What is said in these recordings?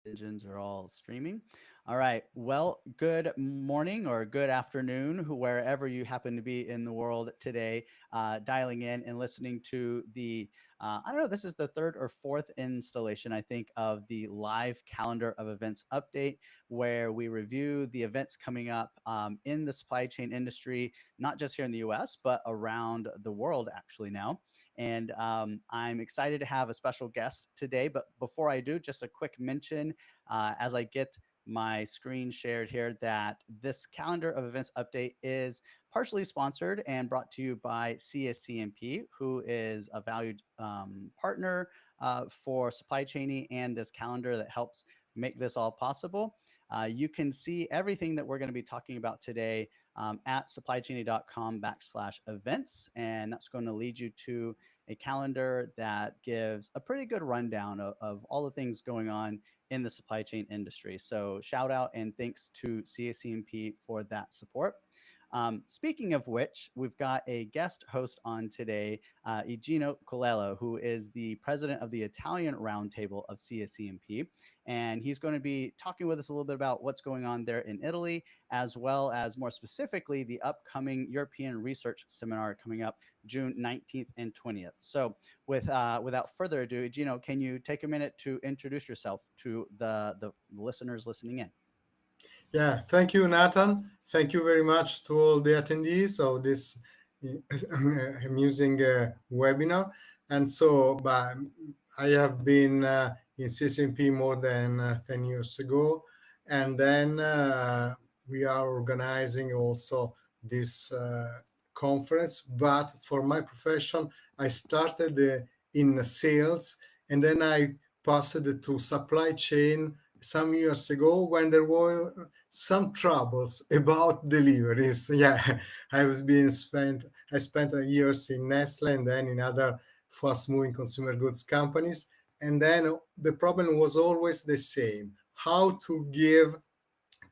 engines are all streaming. All right. Well, good morning or good afternoon, wherever you happen to be in the world today, dialing in and listening to I don't know, this is the third or fourth installation, I think, of the live calendar of events update, where we review the events coming up in the supply chain industry, not just here in the US, but around the world actually now. And I'm excited to have a special guest today. But before I do, just a quick mention as I get my screen shared here that this calendar of events update is partially sponsored and brought to you by CSCMP, who is a valued partner for supply chaining and this calendar that helps make this all possible. You can see everything that we're going to be talking about today at supplychaining.com/events. And that's going to lead you to a calendar that gives a pretty good rundown of all the things going on in the supply chain industry. So shout out and thanks to CSCMP for that support. Speaking of which, we've got a guest host on today, Igino Colello, who is the president of the Italian Roundtable of CSCMP. And he's going to be talking with us a little bit about what's going on there in Italy, as well as more specifically the upcoming European Research Seminar coming up June 19th and 20th. So without further ado, Igino, can you take a minute to introduce yourself to the listeners listening in? Yeah, thank you, Nathan. Thank you very much to all the attendees of this amusing webinar. And so, I have been in CCMP more than 10 years ago. And then we are organizing also this conference. But for my profession, I started in sales, and then I passed to supply chain some years ago when there were some troubles about deliveries. Yeah, I spent years in Nestle and then in other fast moving consumer goods companies. And then the problem was always the same: how to give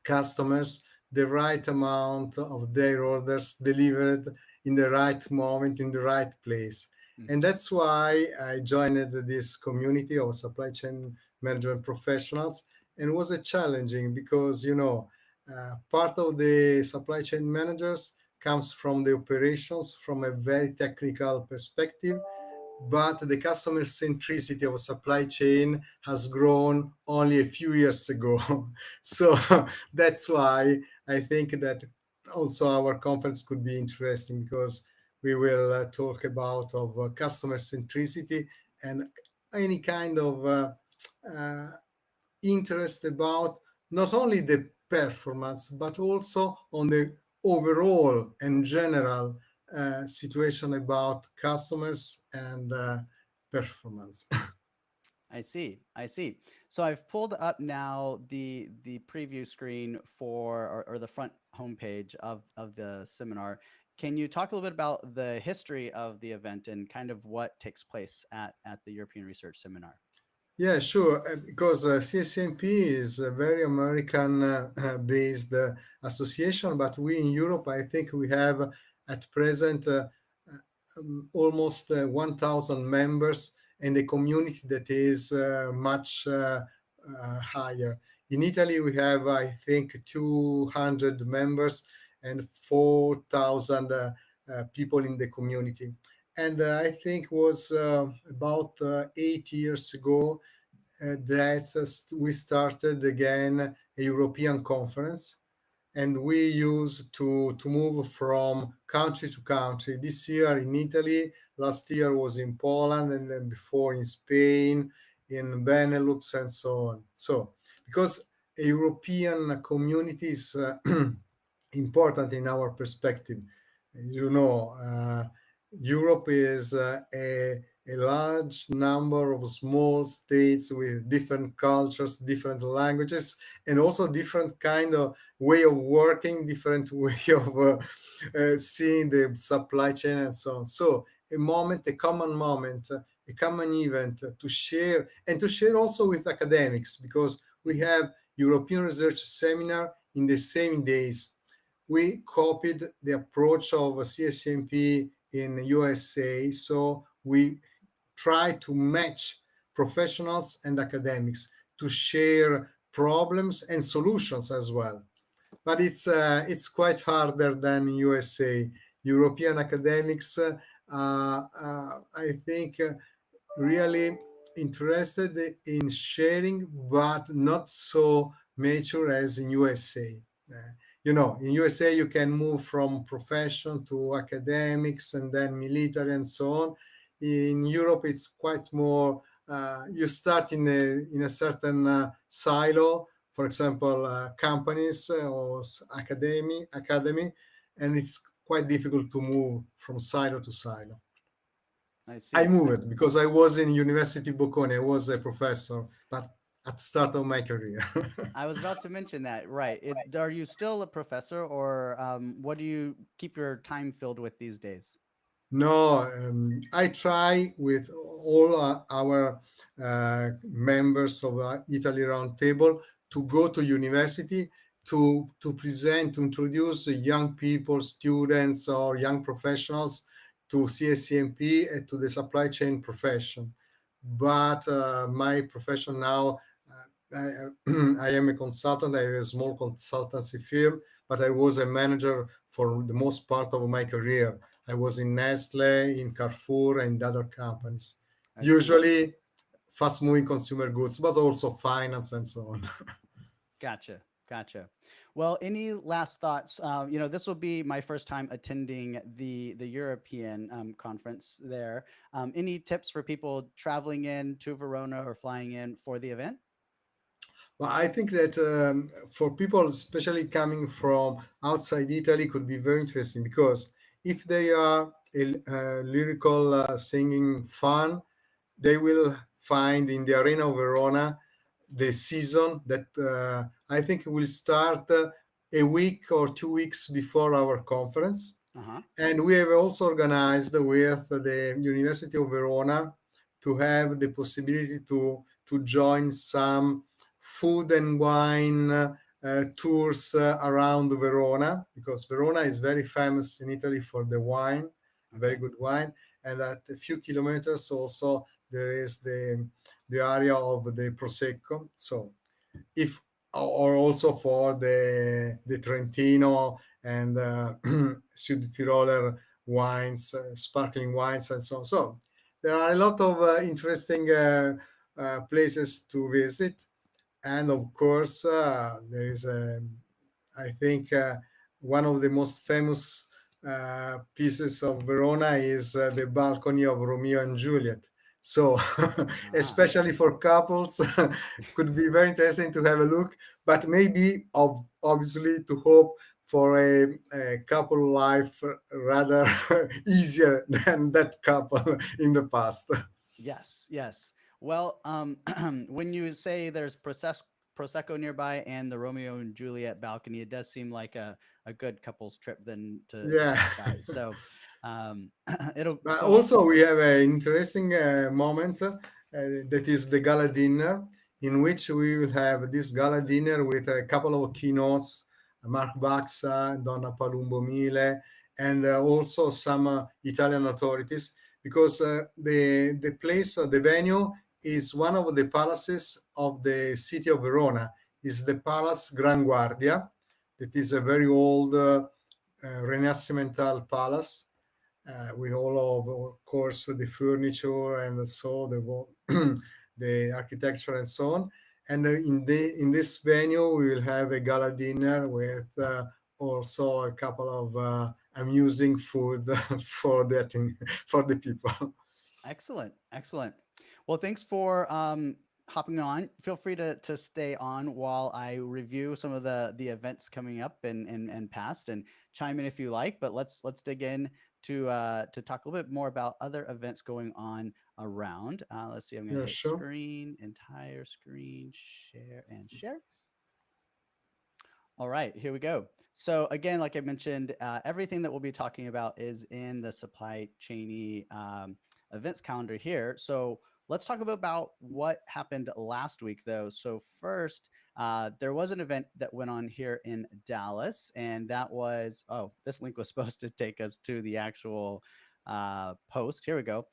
customers the right amount of their orders delivered in the right moment, in the right place. And Mhm. that's why I joined this community of supply chain management professionals. And was a challenging because, part of the supply chain managers comes from the operations from a very technical perspective, but the customer centricity of supply chain has grown only a few years ago. So that's why I think that also our conference could be interesting, because we will talk about of customer centricity and any kind of uh, interest about not only the performance but also on the overall and general situation about customers and performance. I see. I see. So I've pulled up now the preview screen or the front homepage of the seminar. Can you talk a little bit about the history of the event and kind of what takes place at the European Research Seminar? Yeah, sure. Because CSMP is a very American based association, but we in Europe, I think we have at present almost 1,000 members, and a community that is much higher. In Italy, we have, I think, 200 members and 4,000 people in the community. And I think was about 8 years ago that we started again a European conference, and we used to move from country to country. This year in Italy, last year was in Poland, and then before in Spain, in Benelux, and so on. So, because a European community is important in our perspective, Europe is a large number of small states with different cultures, different languages, and also different kind of way of working, different way of seeing the supply chain and so on. So a common moment, a common event to share, and to share also with academics, because we have European Research Seminar in the same days. We copied the approach of CSMP in USA, so we try to match professionals and academics to share problems and solutions as well. But it's quite harder than USA. European academics, I think, really interested in sharing, but not so mature as in USA. In USA, you can move from profession to academics and then military and so on. In Europe, it's quite more. You start in a certain silo, for example, companies or academy, and it's quite difficult to move from silo to silo. I I see. moved because I was in University Bocconi. I was a professor, but at the start of my career. I was about to mention that. Right. Are you still a professor, or what do you keep your time filled with these days? No, I try with all our members of the Italy Roundtable to go to university to present, to introduce young people, students, or young professionals to CSCMP and to the supply chain profession. But my profession now, I am a consultant. I have a small consultancy firm, but I was a manager for the most part of my career. I was in Nestle, in Carrefour, and other companies. I see. Usually fast moving consumer goods, but also finance and so on. Gotcha. Gotcha. Well, any last thoughts? This will be my first time attending the European conference there. Any tips for people traveling in to Verona or flying in for the event? Well, I think that for people, especially coming from outside Italy, could be very interesting because if they are a lyrical singing fan, they will find in the Arena of Verona the season that I think will start a week or 2 weeks before our conference. Uh-huh. And we have also organized with the University of Verona to have the possibility to join some food and wine tours around Verona, because Verona is very famous in Italy for the wine, very Okay. good wine. And at a few kilometers also there is the area of the Prosecco. So if or also for the Trentino and Südtiroler wines, sparkling wines, and so on. So there are a lot of interesting places to visit, and of course there is I think one of the most famous pieces of Verona is the balcony of Romeo and Juliet. So, Ah, especially for couples, could be very interesting to have a look. But maybe, obviously, to hope for a couple life rather easier than that couple in the past. yes, yes. Well, when you say there's Prosecco nearby and the Romeo and Juliet balcony, it does seem like a good couple's trip then to Yeah. stop by. So, um, it'll But so also, we have an interesting moment that is the gala dinner, in which we will have this gala dinner with a couple of keynotes, Mark Baxa, Donna Palumbo Mile, and also some Italian authorities, because the place, the venue, is one of the palaces of the city of Verona. Is the Palace Gran Guardia, that is a very old Renaissancemental palace with all of course, the furniture and so the architecture and so on. And in this venue, we will have a gala dinner with also a couple of amusing food for for the people. excellent, excellent. Well, thanks for hopping on. Feel free to stay on while I review some of the events coming up and past, and chime in if you like. But let's dig in to talk a little bit more about other events going on around. Let's see. I'm going to Yeah, hit sure. screen, entire screen, share and share. All right, here we go. So again, like I mentioned, everything that we'll be talking about is in the supply chainy events calendar here. So let's talk about what happened last week, though. So first, there was an event that went on here in Dallas, and that was, oh, this link was supposed to take us to the actual post. Here we go.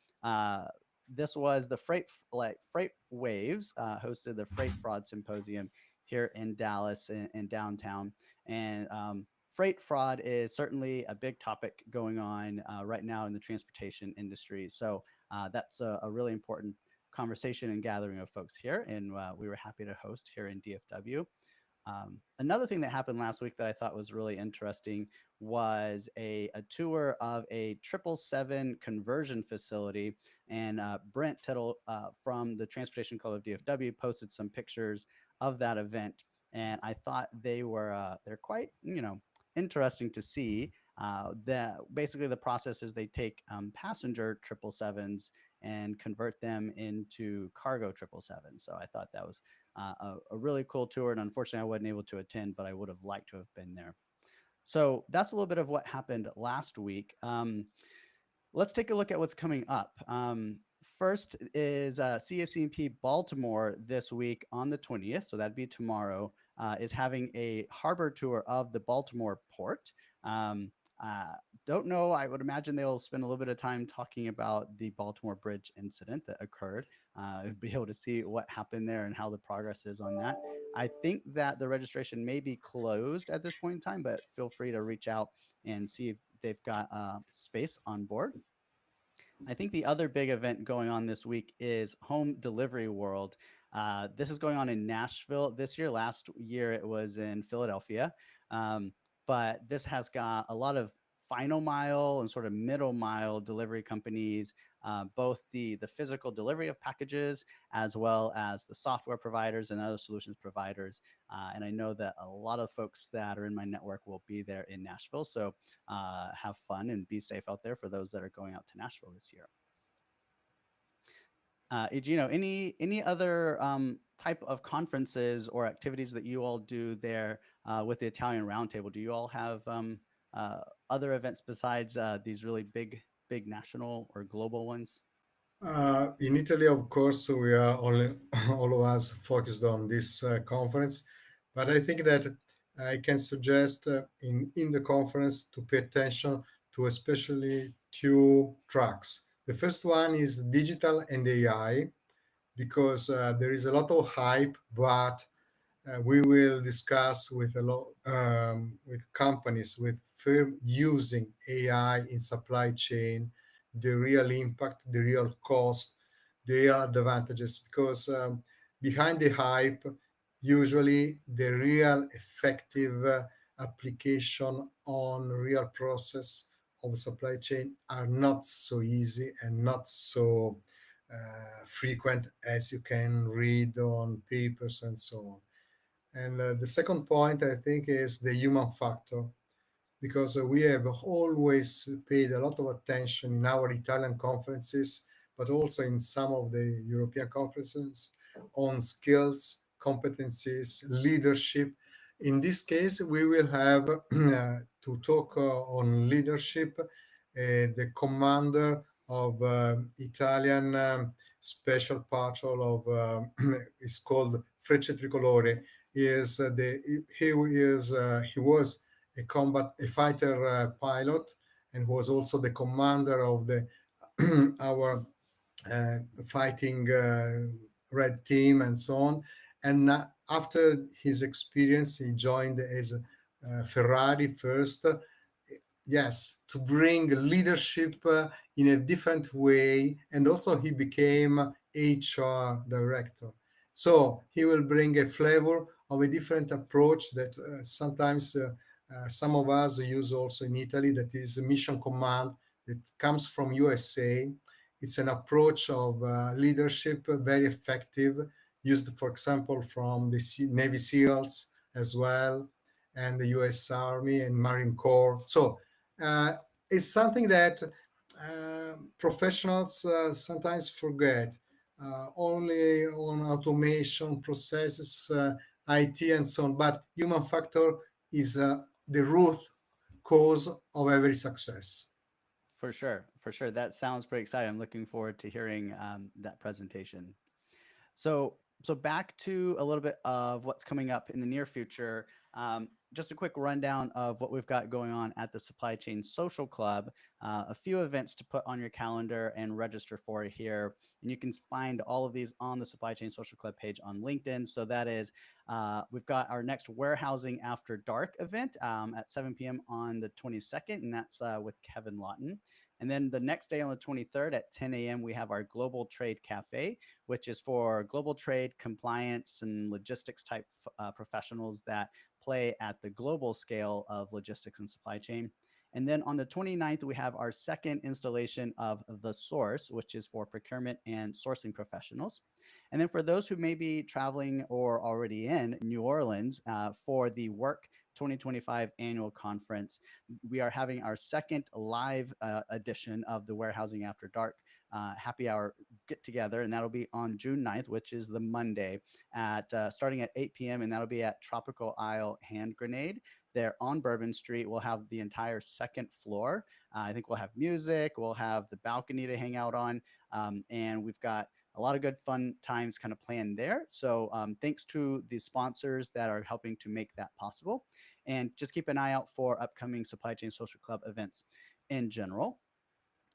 this was the Freight Waves hosted the Freight Fraud Symposium here in Dallas in downtown, and freight fraud is certainly a big topic going on right now in the transportation industry. So that's a really important conversation and gathering of folks here, and we were happy to host here in DFW. Another thing that happened last week that I thought was really interesting was a tour of a 777 conversion facility. And Brent Tittle from the Transportation Club of DFW posted some pictures of that event. And I thought they're quite, interesting to see. That basically the process is they take passenger 777s and convert them into cargo 777. So I thought that was a really cool tour. And unfortunately, I wasn't able to attend, but I would have liked to have been there. So that's a little bit of what happened last week. Let's take a look at what's coming up. First is CSCMP Baltimore this week on the 20th. So that'd be tomorrow, is having a harbor tour of the Baltimore port. Um, don't know. I would imagine they'll spend a little bit of time talking about the Baltimore Bridge incident that occurred, be able to see what happened there and how the progress is on that. I think that the registration may be closed at this point in time, but feel free to reach out and see if they've got space on board. I think the other big event going on this week is Home Delivery World. This is going on in Nashville this year. Last year it was in Philadelphia. Um, but this has got a lot of final mile and sort of middle mile delivery companies, both the physical delivery of packages as well as the software providers and other solutions providers. And I know that a lot of folks that are in my network will be there in Nashville. So have fun and be safe out there for those that are going out to Nashville this year. Eugenio, any other type of conferences or activities that you all do there with the Italian Roundtable? Do you all have other events besides these really big national or global ones? In Italy, of course, we are only all of us focused on this conference, but I think that I can suggest in the conference to pay attention to especially two tracks. The first one is digital and AI, because there is a lot of hype, but we will discuss with a lot with companies with firm using AI in supply chain, the real impact, the real cost, the real advantages. Because behind the hype, usually the real effective application on real process of supply chain are not so easy and not so frequent as you can read on papers and so on. And the second point, I think, is the human factor, because we have always paid a lot of attention in our Italian conferences, but also in some of the European conferences on skills, competencies, leadership. In this case, we will have to talk on leadership. The commander of Italian special patrol of is called Frecce Tricolore. He was a fighter pilot, and was also the commander of the our fighting red team and so on. And after his experience, he joined as Ferrari first. Yes, to bring leadership in a different way, and also he became HR director. So he will bring a flavor of a different approach that sometimes some of us use also in Italy, that is mission command, that comes from USA. It's an approach of leadership, very effective, used, for example, from the Navy SEALs as well, and the US Army and Marine Corps. So it's something that professionals sometimes forget. Only on automation processes, IT, and so on. But human factor is the root cause of every success. For sure, for sure. That sounds pretty exciting. I'm looking forward to hearing that presentation. So back to a little bit of what's coming up in the near future. just a quick rundown of what we've got going on at the Supply Chain Social Club. A few events to put on your calendar and register for here. And you can find all of these on the Supply Chain Social Club page on LinkedIn. So that is, we've got our next Warehousing After Dark event at 7 p.m. on the 22nd, and that's with Kevin Lawton. And then the next day on the 23rd at 10 a.m., we have our Global Trade Cafe, which is for global trade, compliance, and logistics type professionals that play at the global scale of logistics and supply chain. And then on the 29th, we have our second installation of The Source, which is for procurement and sourcing professionals. And then for those who may be traveling or already in New Orleans for the Work 2025 annual conference, we are having our second live edition of the Warehousing After Dark happy hour get together, and that'll be on June 9th, which is the Monday, at starting at 8 p.m. and that'll be at Tropical Isle Hand Grenade. There on Bourbon Street, we'll have the entire second floor. I think we'll have music, we'll have the balcony to hang out on, and we've got a lot of good fun times kind of planned there. So thanks to the sponsors that are helping to make that possible. And just keep an eye out for upcoming Supply Chain Social Club events in general.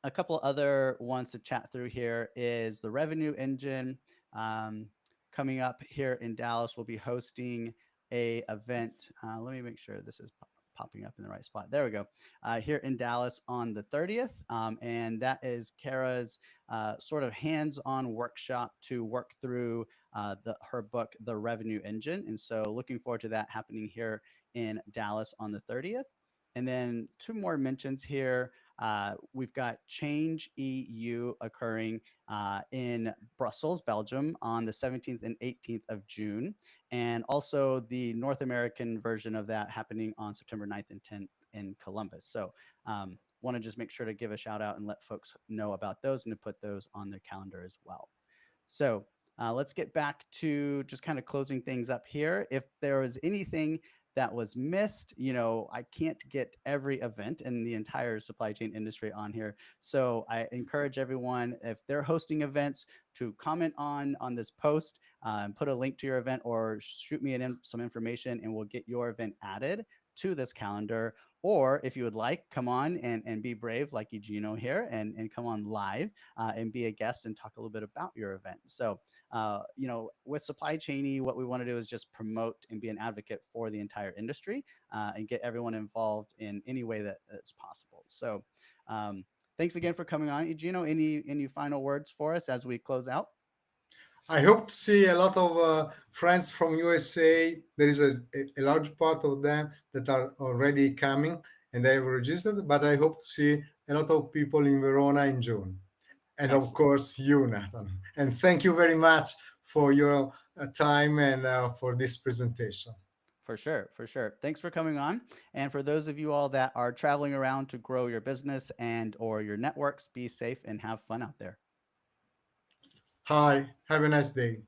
A couple other ones to chat through here is the Revenue Engine. Coming up here in Dallas, we'll be hosting a event. Let me make sure this is popping up in the right spot. There we go. Here in Dallas on the 30th. And that is Kara's sort of hands-on workshop to work through her book, The Revenue Engine. And so looking forward to that happening here in Dallas on the 30th. And then two more mentions here. We've got Change EU occurring in Brussels, Belgium on the 17th and 18th of June. And also the North American version of that happening on September 9th and 10th in Columbus. So want to just make sure to give a shout out and let folks know about those and to put those on their calendar as well. So let's get back to just kind of closing things up here. If there was anything that was missed, I can't get every event in the entire supply chain industry on here. So I encourage everyone, if they're hosting events, to comment on this post and put a link to your event or shoot me some information and we'll get your event added to this calendar. Or if you would like, come on and be brave like Eugenio here and come on live and be a guest and talk a little bit about your event. So, with Supply Chainy, what we want to do is just promote and be an advocate for the entire industry and get everyone involved in any way that's possible. So thanks again for coming on. Eugenio, any final words for us as we close out? I hope to see a lot of friends from USA. There is a large part of them that are already coming and they have registered, but I hope to see a lot of people in Verona in June. And Excellent. of course, you, Nathan. And thank you very much for your time and for this presentation. For sure, for sure. Thanks for coming on. And for those of you all that are traveling around to grow your business and or your networks, be safe and have fun out there. Hi, have a nice day.